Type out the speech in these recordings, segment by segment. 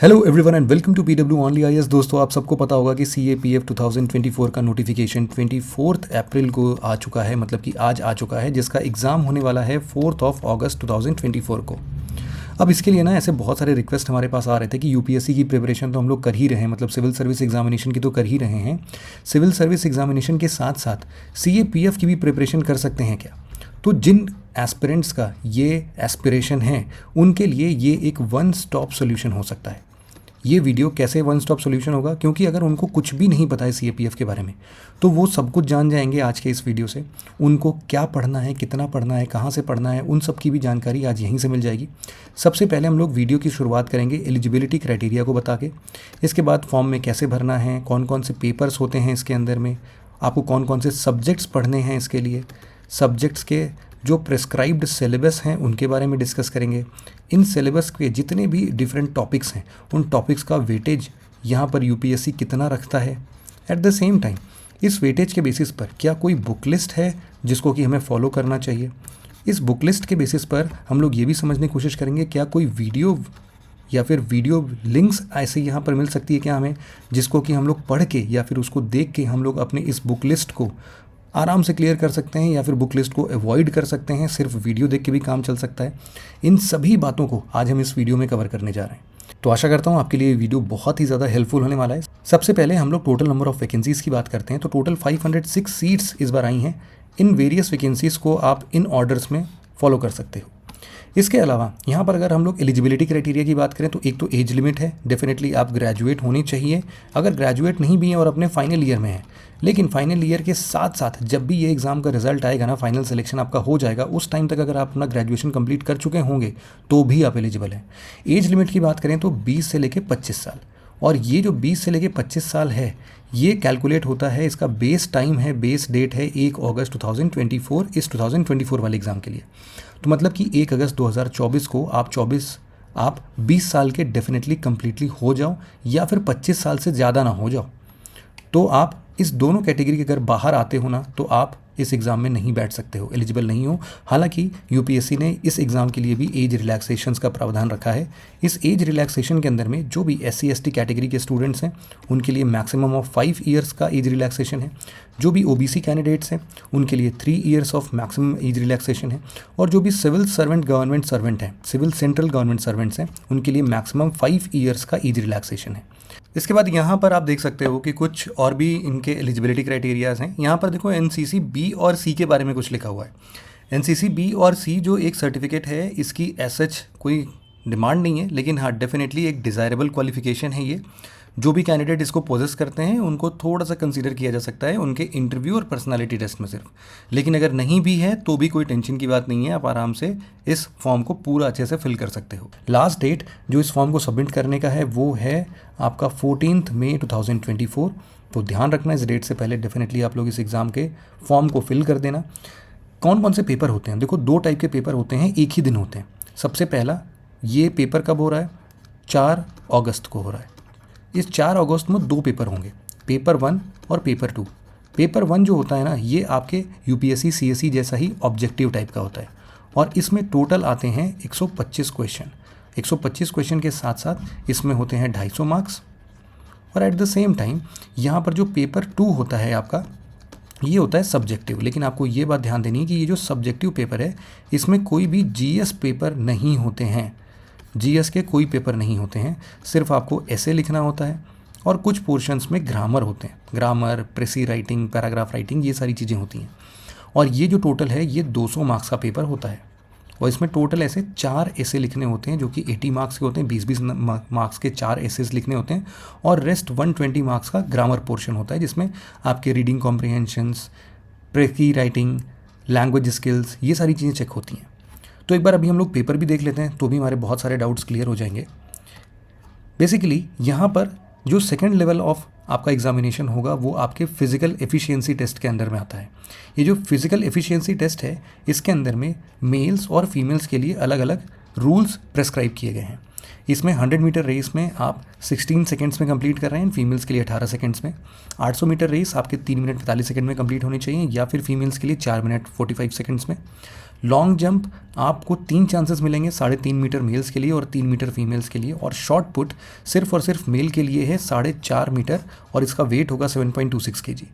Hello everyone and welcome to PW only IAS. दोस्तों, आप सबको पता होगा कि सीएपीएफ 2024 का नोटिफिकेशन 24 अप्रैल को आ चुका है, मतलब कि आज आ चुका है, जिसका एग्ज़ाम होने वाला है 4 अगस्त 2024 को। अब इसके लिए ना ऐसे बहुत सारे रिक्वेस्ट हमारे पास आ रहे थे कि यूपीएससी की प्रिपरेशन तो हम लोग कर ही रहे हैं, मतलब सिविल सर्विस एग्जामिनेशन की तो कर ही रहे हैं। सिविल सर्विस एग्जामिनेशन के साथ साथ सीएपीएफ की भी प्रिपरेशन कर सकते हैं क्या? तो जिन एस्पिरेंट्स का ये एस्पिरेशन है उनके लिए ये एक वन स्टॉप सोल्यूशन हो सकता है। ये वीडियो कैसे वन स्टॉप सोल्यूशन होगा, क्योंकि अगर उनको कुछ भी नहीं पता है सीएपीएफ के बारे में तो वो सब कुछ जान जाएंगे आज के इस वीडियो से। उनको क्या पढ़ना है, कितना पढ़ना है, कहाँ से पढ़ना है, उन सब की भी जानकारी आज यहीं से मिल जाएगी। सबसे पहले हम लोग वीडियो की शुरुआत करेंगे एलिजिबिलिटी क्राइटेरिया को बता के। इसके बाद फॉर्म में कैसे भरना है, कौन कौन से पेपर्स होते हैं इसके अंदर में, आपको कौन कौन से सब्जेक्ट्स पढ़ने हैं इसके लिए, सब्जेक्ट्स के जो प्रेस्क्राइब्ड सिलेबस हैं उनके बारे में डिस्कस करेंगे। इन सिलेबस के जितने भी डिफरेंट टॉपिक्स हैं उन टॉपिक्स का वेटेज यहाँ पर यूपीएससी कितना रखता है। एट द सेम टाइम इस वेटेज के बेसिस पर क्या कोई बुक लिस्ट है जिसको कि हमें फॉलो करना चाहिए। इस बुक लिस्ट के बेसिस पर हम लोग ये भी समझने की कोशिश करेंगे क्या कोई वीडियो या फिर वीडियो लिंक्स ऐसे यहाँ पर मिल सकती है क्या हमें, जिसको कि हम लोग पढ़ के या फिर उसको देख के हम लोग अपने इस बुक लिस्ट को आराम से क्लियर कर सकते हैं, या फिर बुक लिस्ट को अवॉइड कर सकते हैं, सिर्फ वीडियो देख के भी काम चल सकता है। इन सभी बातों को आज हम इस वीडियो में कवर करने जा रहे हैं। तो आशा करता हूँ आपके लिए वीडियो बहुत ही ज़्यादा हेल्पफुल होने वाला है। सबसे पहले हम लोग टोटल नंबर ऑफ वैकेंसीज़ की बात करते हैं। तो टोटल 506 सीट्स इस बार आई हैं। इन वेरियस वैकेंसीज़ को आप इन ऑर्डर्स में फॉलो कर सकते हो। इसके अलावा यहाँ पर अगर हम लोग एलिजिबिलिटी क्राइटेरिया की बात करें तो एक तो एज लिमिट है, डेफिनेटली आप ग्रेजुएट होनी चाहिए। अगर ग्रेजुएट नहीं भी हैं और अपने फाइनल ईयर में हैं, लेकिन फाइनल ईयर के साथ साथ जब भी ये एग्ज़ाम का रिजल्ट आएगा ना, फाइनल सिलेक्शन आपका हो जाएगा, उस टाइम तक अगर आप अपना ग्रेजुएशन कंप्लीट कर चुके होंगे तो भी आप एलिजिबल हैं। एज लिमिट की बात करें तो 20 से लेकर 25 साल, और ये जो 20 से लेकर 25 साल है ये कैलकुलेट होता है, इसका बेस टाइम है, बेस डेट है 1 अगस्त 2024, इस 2024 वाले एग्ज़ाम के लिए। तो मतलब कि 1 अगस्त 2024 को आप 20 साल के डेफिनेटली कम्प्लीटली हो जाओ, या फिर 25 साल से ज़्यादा ना हो जाओ। तो आप इस दोनों कैटेगरी के अगर बाहर आते हो ना तो आप इस एग्ज़ाम में नहीं बैठ सकते हो, एलिजिबल नहीं हो। हालांकि यूपीएससी ने इस एग्ज़ाम के लिए भी एज रिलैक्सेशंस का प्रावधान रखा है। इस एज रिलैक्सेशन के अंदर में जो भी SC ST कैटेगरी के स्टूडेंट्स हैं उनके लिए मैक्सिमम ऑफ 5 ईयर्स का एज रिलैक्सेशन है। जो भी OBC कैंडिडेट्स हैं उनके लिए 3 years of maximum age relaxation है। और जो भी सिविल सर्वेंट गवर्नमेंट सर्वेंट हैं, सिविल सेंट्रल गवर्नमेंट सर्वेंट्स हैं, उनके लिए मैक्सिमम 5 ईयर्स का एज रिलैक्सेशन है। इसके बाद यहाँ पर आप देख सकते हो कि कुछ और भी इनके एलिजिबिलिटी क्राइटेरियाज़ हैं। यहाँ पर देखो NCC B और C के बारे में कुछ लिखा हुआ है। NCC B और C जो एक सर्टिफिकेट है, इसकी सच कोई डिमांड नहीं है, लेकिन हाँ डेफिनेटली एक डिज़ायरेबल क्वालिफिकेशन है ये। जो भी कैंडिडेट इसको पोजेस करते हैं उनको थोड़ा सा कंसीडर किया जा सकता है उनके इंटरव्यू और पर्सनालिटी टेस्ट में सिर्फ। लेकिन अगर नहीं भी है तो भी कोई टेंशन की बात नहीं है, आप आराम से इस फॉर्म को पूरा अच्छे से फिल कर सकते हो। लास्ट डेट जो इस फॉर्म को सबमिट करने का है वो है आपका 14 मई 2024। तो ध्यान रखना इस डेट से पहले डेफिनेटली आप लोग इस एग्ज़ाम के फॉर्म को फिल कर देना। कौन कौन से पेपर होते हैं? देखो 2 टाइप के पेपर होते हैं, एक ही दिन होते हैं। सबसे पहला ये पेपर कब हो रहा है? 4 अगस्त को हो रहा है। इस 4 अगस्त में 2 पेपर होंगे, पेपर 1 और पेपर 2। पेपर 1 जो होता है ना ये आपके UPSC CSE जैसा ही ऑब्जेक्टिव टाइप का होता है, और इसमें टोटल आते हैं 125 क्वेश्चन। 125 क्वेश्चन के साथ साथ इसमें होते हैं 250 मार्क्स। और एट द सेम टाइम यहाँ पर जो पेपर 2 होता है आपका, ये होता है सब्जेक्टिव। लेकिन आपको ये बात ध्यान देनी है कि ये जो सब्जेक्टिव पेपर है इसमें कोई भी GS पेपर नहीं होते हैं। GS के कोई पेपर नहीं होते हैं, सिर्फ आपको ऐसे लिखना होता है और कुछ पोर्शंस में ग्रामर होते हैं, ग्रामर, प्रेसी राइटिंग, पैराग्राफ राइटिंग, ये सारी चीज़ें होती हैं। और ये जो टोटल है ये 200 मार्क्स का पेपर होता है, और इसमें टोटल ऐसे 4 ऐसे लिखने होते हैं जो कि 80 मार्क्स के होते हैं। 20-20 मार्क्स के 4 एसेस लिखने होते हैं, और रेस्ट 120 मार्क्स का ग्रामर पोर्शन होता है, जिसमें आपके reading comprehensions, precis writing, language skills, ये सारी चीज़ें चेक होती हैं। तो एक बार अभी हम लोग पेपर भी देख लेते हैं तो भी हमारे बहुत सारे डाउट्स क्लियर हो जाएंगे। बेसिकली यहाँ पर जो सेकंड लेवल ऑफ आपका एग्जामिनेशन होगा वो आपके फिजिकल एफिशिएंसी टेस्ट के अंदर में आता है। ये जो फिजिकल एफिशिएंसी टेस्ट है इसके अंदर में मेल्स और फीमेल्स के लिए अलग अलग रूल्स प्रेस्क्राइब किए गए हैं। इसमें 100 मीटर रेस में आप 16 सेकंड्स में कंप्लीट कर रहे हैं, फीमेल्स के लिए 18 सेकंड्स में। 800 मीटर रेस आपके 3 मिनट 45 सेकंड में कंप्लीट होनी चाहिए, या फिर फीमेल्स के लिए 4 मिनट 45 सेकंड्स में। लॉन्ग जंप आपको 3 चांसेस मिलेंगे, 3.5 मीटर मेल्स के लिए और 3 मीटर फीमेल्स के लिए, और शॉर्ट पुट सिर्फ और सिर्फ मेल के लिए है 4.5 मीटर और इसका वेट होगा 7.26 kg।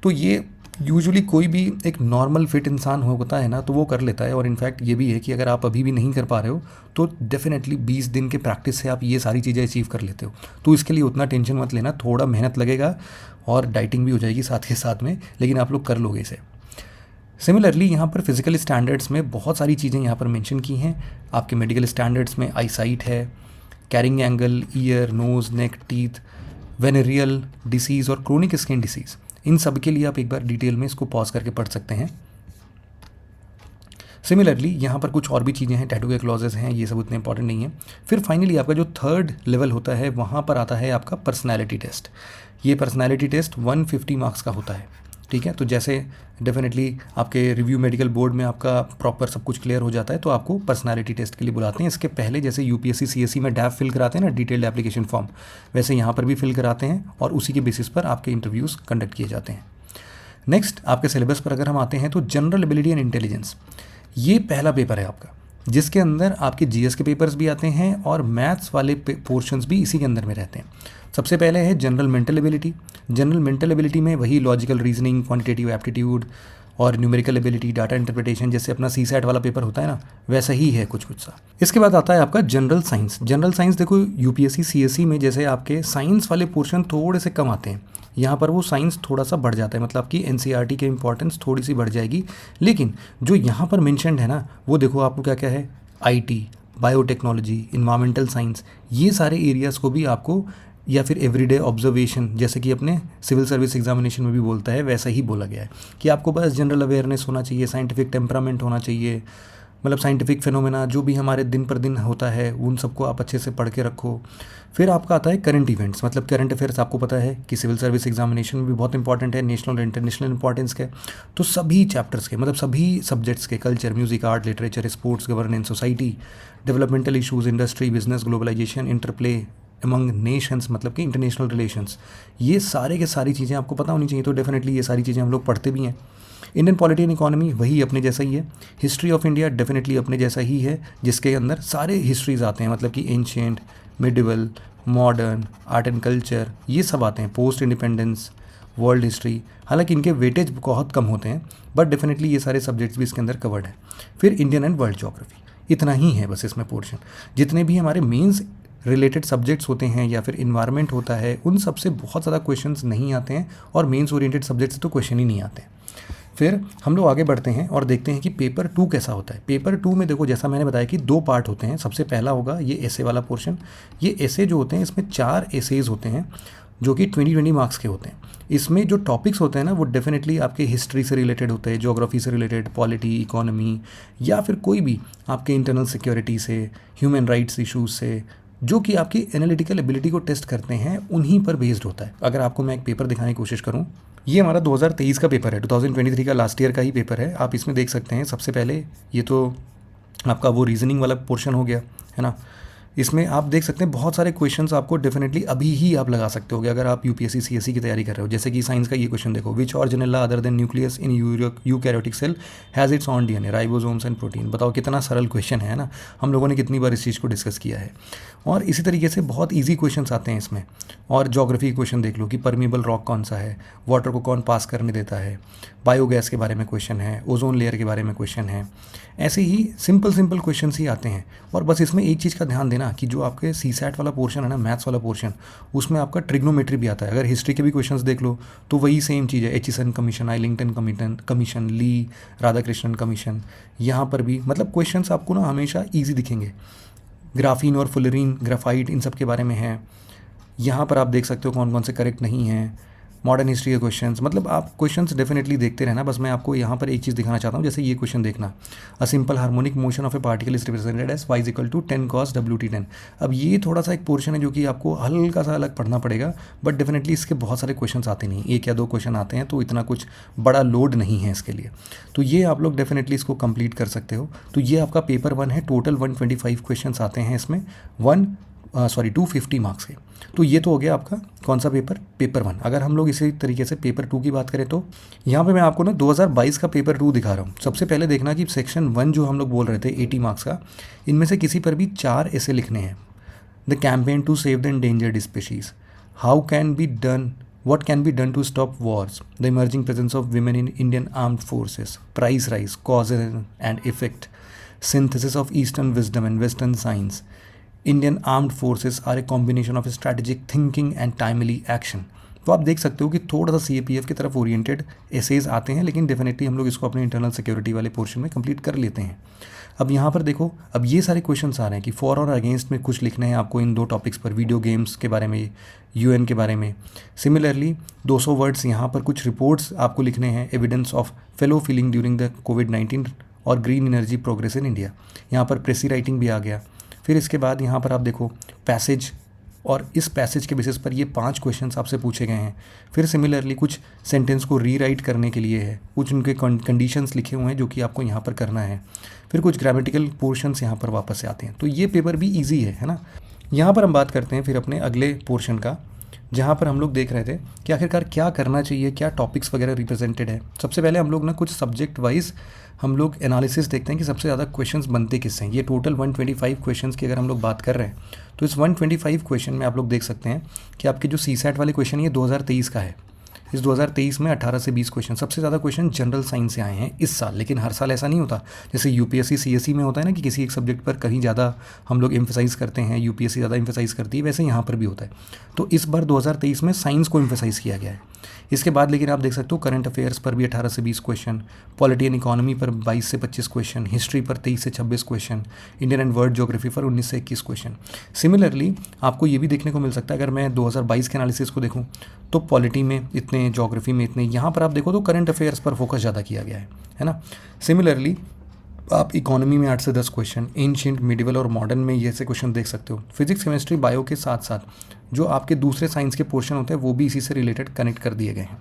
तो ये यूजुअली कोई भी एक नॉर्मल फिट इंसान होता है ना तो वो कर लेता है। और इनफैक्ट ये भी है कि अगर आप अभी भी नहीं कर पा रहे हो तो डेफिनेटली 20 दिन के प्रैक्टिस से आप ये सारी चीज़ें अचीव कर लेते हो। तो इसके लिए उतना टेंशन मत लेना, थोड़ा मेहनत लगेगा और डाइटिंग भी हो जाएगी साथ के साथ में, लेकिन आप लोग कर लोगे इसे। सिमिलरली यहाँ पर फिजिकल स्टैंडर्ड्स में बहुत सारी चीज़ें यहाँ पर मेंशन की हैं। आपके मेडिकल स्टैंडर्ड्स में आई साइट है, कैरिंग एंगल, ईयर, नोज़, नेक, टीथ, वेनेरियल डिसीज़ और क्रोनिक स्किन डिसीज़, इन सब के लिए आप एक बार डिटेल में इसको पॉज करके पढ़ सकते हैं। सिमिलरली यहाँ पर कुछ और भी चीज़ें हैं, टैटू के क्लॉजेस हैं, ये सब उतने इंपॉर्टेंट नहीं है। फिर फाइनली आपका जो थर्ड लेवल होता है वहाँ पर आता है आपका पर्सनैलिटी टेस्ट। ये पर्सनैलिटी टेस्ट 150 मार्क्स का होता है, ठीक है। तो जैसे डेफिनेटली आपके रिव्यू मेडिकल बोर्ड में आपका प्रॉपर सब कुछ क्लियर हो जाता है तो आपको पर्सनैलिटी टेस्ट के लिए बुलाते हैं। इसके पहले जैसे यूपीएससी सीएससी में डैप फिल कराते हैं ना, डिटेल्ड एप्लीकेशन फॉर्म, वैसे यहाँ पर भी फिल कराते हैं और उसी के बेसिस पर आपके इंटरव्यूज़ कंडक्ट किए जाते हैं। नेक्स्ट आपके सिलेबस पर अगर हम आते हैं तो जनरल एबिलिटी एंड इंटेलिजेंस, ये पहला पेपर है आपका, जिसके अंदर आपके जीएस के पेपर्स भी आते हैं और मैथ्स वाले पोर्शंस भी इसी के अंदर में रहते हैं। सबसे पहले है general mental ability. General mental ability में वही लॉजिकल रीजनिंग, क्वांटिटेटिव एप्टीट्यूड और न्यूमेरिकल एबिलिटी, डाटा इंटरप्रिटेशन, जैसे अपना सीसैट वाला पेपर होता है ना, वैसा ही है कुछ कुछ सा। इसके बाद आता है आपका जनरल साइंस। जनरल साइंस देखो यूपीएससी सीएससी में जैसे आपके साइंस वाले पोर्शन थोड़े से कम आते हैं, यहाँ पर वो साइंस थोड़ा सा बढ़ जाता है, मतलब कि एनसीईआरटी के इंपॉर्टेंस थोड़ी सी बढ़ जाएगी। लेकिन जो यहाँ पर मेंशन्ड है ना, वो देखो आपको क्या क्या है, आईटी, बायोटेक्नोलॉजी, इन्वायरमेंटल साइंस, ये सारे एरियाज़ को भी आपको, या फिर एवरीडे ऑब्जर्वेशन, जैसे कि अपने सिविल सर्विस एग्जामिनेशन में भी बोलता है, वैसा ही बोला गया है कि आपको बस जनरल अवेयरनेस होना चाहिए, साइंटिफिक टेम्परामेंट होना चाहिए, मतलब साइंटिफिक फिनोमेना जो भी हमारे दिन पर दिन होता है उन सबको आप अच्छे से पढ़ के रखो। फिर आपका आता है करंट इवेंट्स, मतलब करंट अफेयर्स आपको पता है कि सिविल सर्विस एग्जामिनेशन में भी बहुत इंपॉर्टेंट है, नेशनल और इंटरनेशनल इंपॉर्टेंस के। तो सभी चैप्टर्स के, मतलब सभी सब्जेक्ट्स के, culture, music, art, literature, sports, governance, society, developmental issues, industry, business, globalisation, interplay among nations, मतलब कि इंटरनेशनल रिलेशंस, ये सारे के सारी चीज़ें आपको पता होनी चाहिए। तो डेफिनेटली ये सारी चीज़ें हम लोग पढ़ते भी हैं। इंडियन पॉलिटी एंड इकोनॉमी वही अपने जैसा ही है। हिस्ट्री ऑफ इंडिया डेफिनेटली अपने जैसा ही है, जिसके अंदर सारे हिस्ट्रीज़ आते हैं, मतलब कि ancient, medieval, modern, art and culture, ये सब आते हैं, पोस्ट इंडिपेंडेंस, वर्ल्ड हिस्ट्री। हालांकि इनके वेटेज बहुत कम होते हैं, बट डेफिनेटली ये सारे सब्जेक्ट्स भी इसके अंदर कवर्ड है। फिर इंडियन एंड वर्ल्ड ज्योग्राफी, इतना ही है बस इसमें पोर्शन। जितने भी हमारे मेंस रिलेटेड सब्जेक्ट्स होते हैं या फिर इन्वायरमेंट होता है, उन सब से बहुत ज़्यादा क्वेश्चंस नहीं आते हैं, और मेंस ओरिएंटेड सब्जेक्ट से तो क्वेश्चन ही नहीं आते हैं। फिर हम लोग आगे बढ़ते हैं और देखते हैं कि पेपर 2 कैसा होता है। पेपर 2 में देखो, जैसा मैंने बताया कि 2 पार्ट होते हैं। सबसे पहला होगा ये एसे वाला पोर्शन। ये एसे जो होते हैं, इसमें 4 एसेज होते हैं जो कि 20-20 मार्क्स के होते हैं। इसमें जो टॉपिक्स होते हैं ना, वो डेफिनेटली आपके हिस्ट्री से रिलेटेड होते हैं, ज्योग्राफी से रिलेटेड, पॉलिटी, इकोनॉमी, या फिर कोई भी आपके इंटरनल सिक्योरिटी से, ह्यूमन राइट्स इशूज़ से, जो कि आपकी एनालिटिकल एबिलिटी को टेस्ट करते हैं, उन्हीं पर बेस्ड होता है। अगर आपको मैं एक पेपर दिखाने की कोशिश करूं, ये हमारा 2023 का पेपर है, 2023 का लास्ट ईयर का ही पेपर है। आप इसमें देख सकते हैं, सबसे पहले ये तो आपका वो रीजनिंग वाला पोर्शन हो गया, है ना। इसमें आप देख सकते हैं बहुत सारे क्वेश्चंस आपको डेफिनेटली अभी ही आप लगा सकते होगे अगर आप यूपीएससी सीएससी की तैयारी कर रहे हो। जैसे कि साइंस का ये क्वेश्चन देखो, which organelle other than nucleus in eukaryotic cell has its own DNA, ribosomes and protein. बताओ कितना सरल क्वेश्चन है ना, हम लोगों ने कितनी बार इस चीज़ को डिस्कस किया है। और इसी तरीके से बहुत ईजी क्वेश्चंस आते हैं इसमें। और ज्योग्राफी के क्वेश्चन देख लो कि परमीबल रॉक कौन सा है, वाटर को कौन पास करने देता है, बायोगैस के बारे में क्वेश्चन है, ओजोन लेयर के बारे में क्वेश्चन है। ऐसे ही सिंपल क्वेश्चंस ही आते हैं। और बस इसमें एक चीज़ का ध्यान देना कि जो आपके सीसैट वाला पोर्शन है ना, मैथ्स वाला पोर्शन, उसमें आपका ट्रिग्नोमेट्री भी आता है। अगर हिस्ट्री के भी क्वेश्चंस देख लो तो वही सेम चीज़ है, एचिसन कमीशन, आइलिंगटन कमीशन, ली राधाकृष्णन कमीशन, यहाँ पर भी मतलब क्वेश्चंस आपको ना हमेशा ईजी दिखेंगे। ग्राफीन और फुलरीन, ग्राफाइट, इन सब के बारे में है। यहाँ पर आप देख सकते हो कौन कौन से करेक्ट नहीं हैं। मॉडर्न हिस्ट्री के क्वेश्चंस, मतलब आप क्वेश्चंस डेफिनेटली देखते रहना। बस मैं आपको यहाँ पर एक चीज़ दिखाना चाहता हूँ, जैसे ये क्वेश्चन देखना, a simple harmonic motion of a particle is represented as y = 10 cos WT10। अब ये थोड़ा सा एक पोर्शन है जो कि आपको हल्का सा अलग पढ़ना पड़ेगा, बट डेफिनेटली इसके बहुत सारे क्वेश्चन आते नहीं, 1 या 2 क्वेश्चन आते हैं, तो इतना कुछ बड़ा लोड नहीं है इसके लिए। तो ये आप लोग डेफिनेटली इसको कंप्लीट कर सकते हो। तो ये आपका पेपर 1 है। टोटल 125 क्वेश्चन आते हैं इसमें। 1 सॉरी 250 मार्क्स के। तो ये तो हो गया आपका कौन सा पेपर, पेपर 1। अगर हम लोग इसी तरीके से पेपर 2 की बात करें तो यहाँ पे मैं आपको ना 2022 का पेपर 2 दिखा रहा हूँ। सबसे पहले देखना कि सेक्शन 1 जो हम लोग बोल रहे थे 80 मार्क्स का, इनमें से किसी पर भी 4 ऐसे लिखने हैं। The campaign to save the endangered species, how can be done, what can be done to stop wars, the emerging presence of women in Indian armed forces, price rise, causes and effect, synthesis of Eastern wisdom and Western science, Indian armed forces are a combination of strategic thinking and timely action। तो आप देख सकते हो कि थोड़ा सा CAPF की तरफ ओरिएंटेड एसेज आते हैं, लेकिन डेफिनेटली हम लोग इसको अपने इंटरनल सिक्योरिटी वाले पोर्शन में कंप्लीट कर लेते हैं। अब यहाँ पर देखो, अब ये सारे क्वेश्चंस आ रहे हैं कि फॉर और अगेंस्ट में कुछ लिखने हैं आपको इन 2 टॉपिक्स पर, वीडियो गेम्स के बारे में, UN के बारे में। सिमिलरली 200 वर्ड्स यहाँ पर कुछ रिपोर्ट्स आपको लिखने हैं, evidence of fellow feeling during the कोविड-19 और green energy progress in India. यहाँ पर प्रेसी राइटिंग भी आ गया। फिर इसके बाद यहाँ पर आप देखो पैसेज, और इस पैसेज के बेसिस पर ये 5 क्वेश्चंस आपसे पूछे गए हैं। फिर सिमिलरली कुछ सेंटेंस को रीराइट करने के लिए है, कुछ उनके कंडीशंस लिखे हुए हैं जो कि आपको यहाँ पर करना है। फिर कुछ ग्रामेटिकल पोर्शंस यहाँ पर वापस से आते हैं। तो ये पेपर भी ईजी है ना। यहाँ पर हम बात करते हैं फिर अपने अगले पोर्शन का, जहाँ पर हम लोग देख रहे थे कि आखिरकार क्या करना चाहिए, क्या टॉपिक्स वगैरह रिप्रेजेंटेड है। सबसे पहले हम लोग ना कुछ सब्जेक्ट वाइज हम लोग एनालिसिस देखते हैं कि सबसे ज़्यादा क्वेश्चंस बनते किससे हैं। ये टोटल 125 क्वेश्चंस की अगर हम लोग बात कर रहे हैं तो इस 125 क्वेश्चन में आप लोग देख सकते हैं कि आपके जो CSAT वाले क्वेश्चन ये 2023 का है। इस 2023 में 18 से 20 क्वेश्चन, सबसे ज़्यादा क्वेश्चन जनरल साइंस से आए हैं इस साल। लेकिन हर साल ऐसा नहीं होता, जैसे UPSC CSE में होता है ना कि किसी एक सब्जेक्ट पर कहीं ज़्यादा हम लोग एम्फेसाइज़ करते हैं, UPSC ज़्यादा एम्फेसाइज़ करती है, वैसे यहाँ पर भी होता है। तो इस बार 2023 में साइंस को एम्फेसाइज़ किया गया है। इसके बाद लेकिन आप देख सकते हो करंट अफेयर्स पर भी 18 से 20 क्वेश्चन, पॉलिटी एंड इकोनॉमी पर 22 से 25 क्वेश्चन, हिस्ट्री पर 23 से 26 question, Indian and world geography पर 19 से 21 क्वेश्चन। सिमिलरली आपको ये भी देखने को मिल सकता है, अगर मैं 2022 के एनालिसिस को देखूँ तो पॉलिटी में इतने, ज्योग्राफी में इतने, यहाँ पर आप देखो तो करंट अफेयर्स पर फोकस ज़्यादा किया गया है ना। सिमिलरली आप इकोनॉमी में 8 से 10 क्वेश्चन, एंशिएंट, मिडिवल और मॉडर्न में ये से क्वेश्चन देख सकते हो। फिजिक्स, केमिस्ट्री, बायो के साथ साथ जो आपके दूसरे साइंस के पोर्शन होते हैं वो भी इसी से रिलेटेड कनेक्ट कर दिए गए हैं।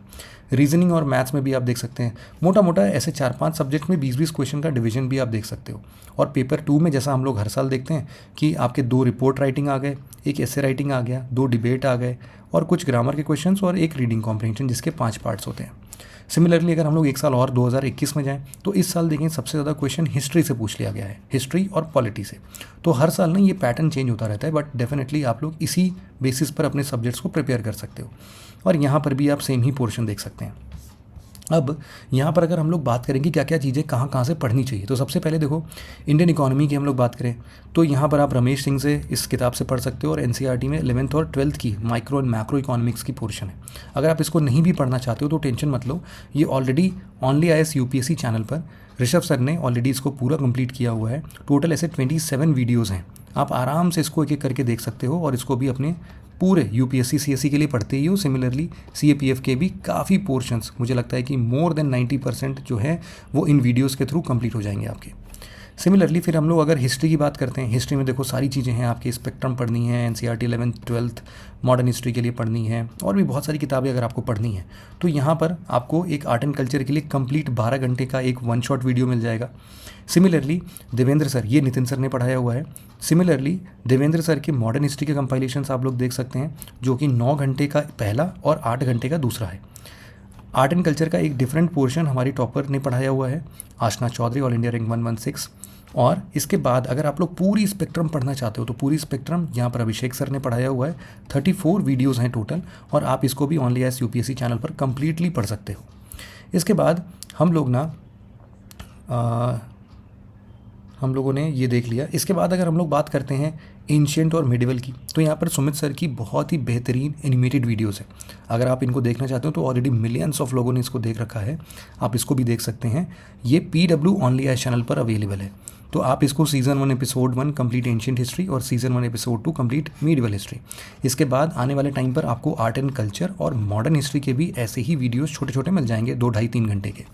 रीजनिंग और मैथ्स में भी आप देख सकते हैं मोटा मोटा ऐसे 4-5 सब्जेक्ट में 20-20 क्वेश्चन का डिवीजन भी आप देख सकते हो। और पेपर 2 में जैसा हम लोग हर साल देखते हैं कि आपके 2 रिपोर्ट राइटिंग आ गए, 1 एसे राइटिंग आ गया, 2 डिबेट आ गए और कुछ ग्रामर के क्वेश्चंस और 1 रीडिंग कॉम्प्रिहेंशन, जिसके 5 पार्ट्स होते हैं। सिमिलरली अगर हम लोग एक साल और 2021 में जाएं तो इस साल देखें सबसे ज़्यादा क्वेश्चन हिस्ट्री से पूछ लिया गया है, हिस्ट्री और पॉलिटी से। तो हर साल ना ये पैटर्न चेंज होता रहता है, बट डेफिनेटली आप लोग इसी बेसिस पर अपने सब्जेक्ट्स को प्रिपेयर कर सकते हो। और यहाँ पर भी आप सेम ही पोर्शन देख सकते हैं। अब यहाँ पर अगर हम लोग बात करेंगे क्या क्या चीज़ें कहाँ कहाँ से पढ़नी चाहिए, तो सबसे पहले देखो इंडियन इकोनॉमी की हम लोग बात करें तो यहाँ पर आप रमेश सिंह से इस किताब से पढ़ सकते हो। और NCERT में 11th और 12th की माइक्रो एंड मैक्रो इकोनॉमिक्स की पोर्शन है। अगर आप इसको नहीं भी पढ़ना चाहते हो तो टेंशन मत लो, ये already only IAS UPSC channel पर ऋषभ सर ने ऑलरेडी इसको पूरा कंप्लीट किया हुआ है। टोटल ऐसे 27 वीडियोज़ हैं, आप आराम से इसको एक एक करके देख सकते हो और इसको भी अपने पूरे UPSC CSE के लिए पढ़ते ही हो। सिमिलरली CAPF के भी काफ़ी पोर्शंस, मुझे लगता है कि मोर देन 90% जो है वो इन वीडियोस के थ्रू कंप्लीट हो जाएंगे आपके। सिमिलरली फिर हम लोग अगर हिस्ट्री की बात करते हैं, हिस्ट्री में देखो सारी चीज़ें हैं आपके, स्पेक्ट्रम पढ़नी है, NCERT 11th 12th modern history के लिए पढ़नी है, और भी बहुत सारी किताबें अगर आपको पढ़नी है तो यहाँ पर आपको एक आर्ट एंड कल्चर के लिए कंप्लीट 12 घंटे का एक 1 शॉट वीडियो मिल जाएगा। सिमिलरली देवेंद्र सर, ये नितिन सर ने पढ़ाया हुआ है। सिमिलरली देवेंद्र सर के मॉडर्न हिस्ट्री के कंपाइलेशंस आप लोग देख सकते हैं, जो कि 9 घंटे का पहला और 8 घंटे का दूसरा है। आर्ट एंड कल्चर का एक डिफरेंट पोर्शन हमारी टॉपर ने पढ़ाया हुआ है, आशना चौधरी, ऑल इंडिया रैंक 116। और इसके बाद अगर आप लोग पूरी स्पेक्ट्रम पढ़ना चाहते हो तो पूरी स्पेक्ट्रम यहाँ पर अभिषेक सर ने पढ़ाया हुआ है। 34 वीडियोज़ हैं टोटल, और आप इसको भी ओनली IAS UPSC चैनल पर कम्प्लीटली पढ़ सकते हो। इसके बाद हम लोग ना हम लोगों ने ये देख लिया। इसके बाद अगर हम लोग बात करते हैं एंशिएंट और मिडिवल की, तो यहाँ पर सुमित सर की बहुत ही बेहतरीन एनिमेटेड वीडियोस है। अगर आप इनको देखना चाहते हो तो ऑलरेडी मिलियंस ऑफ लोगों ने इसको देख रखा है, आप इसको भी देख सकते हैं। ये PW ओनली IAS चैनल पर अवेलेबल है। तो आप इसको season 1 episode 1 complete ancient history और season 1 episode 2 complete medieval history. इसके बाद आने वाले टाइम पर आपको आर्ट एंड कल्चर और मॉडर्न हिस्ट्री के भी ऐसे ही वीडियोज़ छोटे छोटे मिल जाएंगे, 2-2.5-3 घंटे के।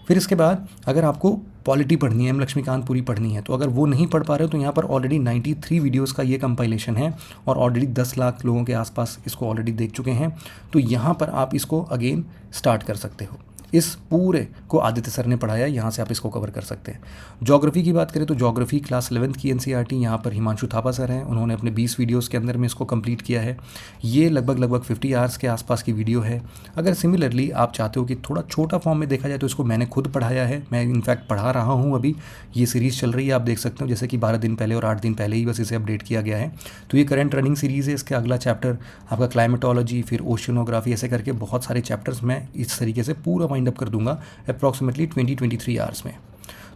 फिर इसके बाद अगर आपको पॉलिटी पढ़नी है, एम लक्ष्मीकांत पूरी पढ़नी है, तो अगर वो नहीं पढ़ पा रहे हो तो यहाँ पर ऑलरेडी 93 वीडियोस का ये कंपाइलेशन है और ऑलरेडी 10 लाख लोगों के आसपास इसको ऑलरेडी देख चुके हैं। तो यहाँ पर आप इसको अगेन स्टार्ट कर सकते हो। इस पूरे को आदित्य सर ने पढ़ाया, यहाँ से आप इसको कवर कर सकते हैं। ज्योग्राफी की बात करें तो ज्योग्राफी क्लास 11th की एनसीईआरटी यहाँ पर हिमांशु थापा सर हैं, उन्होंने अपने 20 वीडियोस के अंदर में इसको कंप्लीट किया है। ये लगभग 50 आवर्स के आसपास की वीडियो है। अगर सिमिलरली आप चाहते हो कि थोड़ा छोटा फॉर्म में देखा जाए तो इसको मैंने खुद पढ़ाया है, मैं इनफैक्ट पढ़ा रहा हूँ अभी, ये सीरीज़ चल रही है, आप देख सकते हो, जैसे कि 12 दिन पहले और 8 दिन पहले ही बस इसे अपडेट किया गया है। तो ये करंट रनिंग सीरीज़ है। इसका अगला चैप्टर आपका क्लाइमेटोलॉजी, फिर ओशियनोग्राफी, ऐसे करके बहुत सारे चैप्टर्स मैं इस तरीके से पूरा वाइंड अप कर दूंगा अप्रॉक्सीमेटली 20-23 आवर्स में।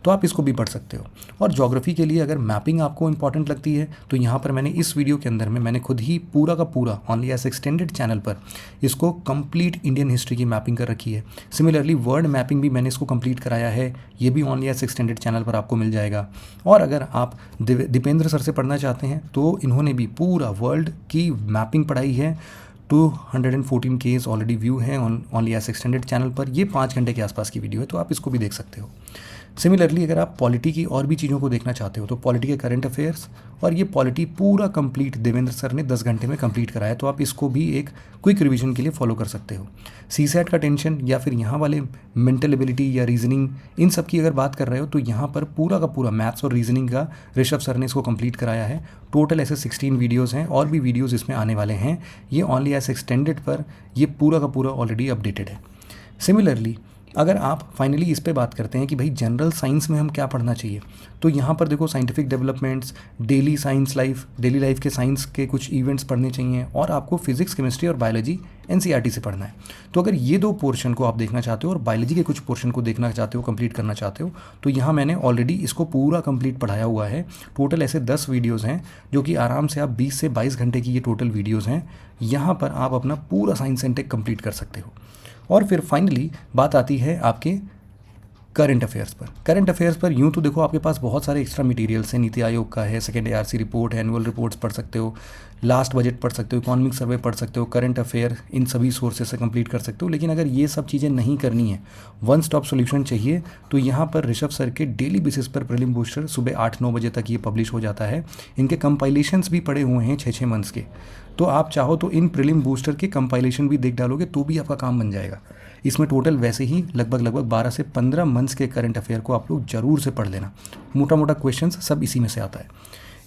तो आप इसको भी पढ़ सकते हो। और ज्योग्राफी के लिए अगर मैपिंग आपको इंपॉर्टेंट लगती है तो यहाँ पर मैंने इस वीडियो के अंदर में मैंने खुद ही पूरा का पूरा ओनली एस एक्सटेंडेड चैनल पर इसको कंप्लीट इंडियन हिस्ट्री की मैपिंग कर रखी है। सिमिलरली वर्ल्ड मैपिंग भी मैंने इसको कंप्लीट कराया है, ये भी ओनली एस एक्सटेंडेड चैनल पर आपको मिल जाएगा। और अगर आप दीपेंद्र सर से पढ़ना चाहते हैं तो इन्होंने भी पूरा वर्ल्ड की मैपिंग पढ़ाई है। 214 केस ऑलरेडी व्यू हैं ओनली एस एक्सटेंडेड चैनल पर। ये 5 घंटे के आसपास की वीडियो है, तो आप इसको भी देख सकते हो। सिमिलरली अगर आप पॉलिटी की और भी चीज़ों को देखना चाहते हो तो पॉलिटी के करंट अफेयर्स और ये पॉलिटी पूरा कंप्लीट देवेंद्र सर ने 10 घंटे में कंप्लीट कराया, तो आप इसको भी एक क्विक रिवीजन के लिए फॉलो कर सकते हो। सीसैट का टेंशन या फिर यहाँ वाले मेंटल एबिलिटी या रीजनिंग, इन सब की अगर बात कर रहे हो तो यहाँ पर पूरा का पूरा मैथ्स और रीजनिंग का ऋषभ सर ने इसको कंप्लीट कराया है। टोटल ऐसे 16 वीडियोज़ हैं और भी वीडियोज़ इसमें आने वाले हैं। ये ओनली एस एक्सटेंडेड पर ये पूरा का पूरा ऑलरेडी अपडेटेड है। सिमिलरली अगर आप फाइनली इस पे बात करते हैं कि भाई जनरल साइंस में हम क्या पढ़ना चाहिए, तो यहाँ पर देखो साइंटिफिक डेवलपमेंट्स, डेली लाइफ के साइंस के कुछ इवेंट्स पढ़ने चाहिए और आपको फिजिक्स, केमिस्ट्री और बायोलॉजी एनसीईआरटी से पढ़ना है। तो अगर ये 2 पोर्शन को आप देखना चाहते हो और बायोलॉजी के कुछ पोर्शन को देखना चाहते हो, कंप्लीट करना चाहते हो, तो यहाँ मैंने ऑलरेडी इसको पूरा कंप्लीट पढ़ाया हुआ है। टोटल ऐसे 10 वीडियोज़ हैं जो कि आराम से आप 20 से 22 घंटे की ये टोटल वीडियोज़ हैं। यहाँ पर आप अपना पूरा साइंस एंड टेक कंप्लीट कर सकते हो। और फिर फाइनली बात आती है आपके करंट अफेयर्स पर। करंट अफेयर्स पर यूँ तो देखो आपके पास बहुत सारे एक्स्ट्रा मटेरियल्स हैं, नीति आयोग का है, सेकेंड ARC रिपोर्ट है, एनुअल रिपोर्ट्स पढ़ सकते हो, लास्ट बजट पढ़ सकते हो, इकोनॉमिक सर्वे पढ़ सकते हो, करंट अफेयर, इन सभी सोर्सेज से कंप्लीट कर सकते हो। लेकिन अगर ये सब चीज़ें नहीं करनी है, वन स्टॉप सोल्यूशन चाहिए, तो यहाँ पर ऋषभ सर के डेली बेसिस पर प्रीलिम बूस्टर सुबह 8-9 बजे तक ये पब्लिश हो जाता है। इनके कंपाइलेशंस भी पड़े हुए हैं 6-6 मंथ्स के, तो आप चाहो तो इन प्रीलिम बूस्टर के कंपाइलेशन भी देख डालोगे तो भी आपका काम बन जाएगा। इसमें टोटल वैसे ही लगभग 12 से 15 मंथ्स के करंट अफेयर को आप लोग ज़रूर से पढ़ लेना। मोटा क्वेश्चंस सब इसी में से आता है।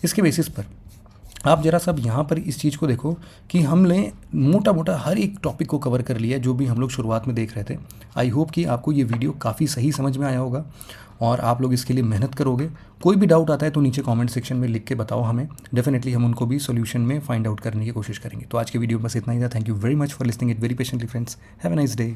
इसके बेसिस पर आप जरा सब यहाँ पर इस चीज़ को देखो कि हमने मोटा हर एक टॉपिक को कवर कर लिया जो भी हम लोग शुरुआत में देख रहे थे। आई होप कि आपको ये वीडियो काफ़ी सही समझ में आया होगा और आप लोग इसके लिए मेहनत करोगे। कोई भी डाउट आता है तो नीचे कमेंट सेक्शन में लिख के बताओ हमें, डेफिनेटली हम उनको भी सॉल्यूशन में फाइंड आउट करने की कोशिश करेंगे। तो आज के वीडियो में बस इतना ही था। Thank you very much for listening it very patiently friends. Have a nice day.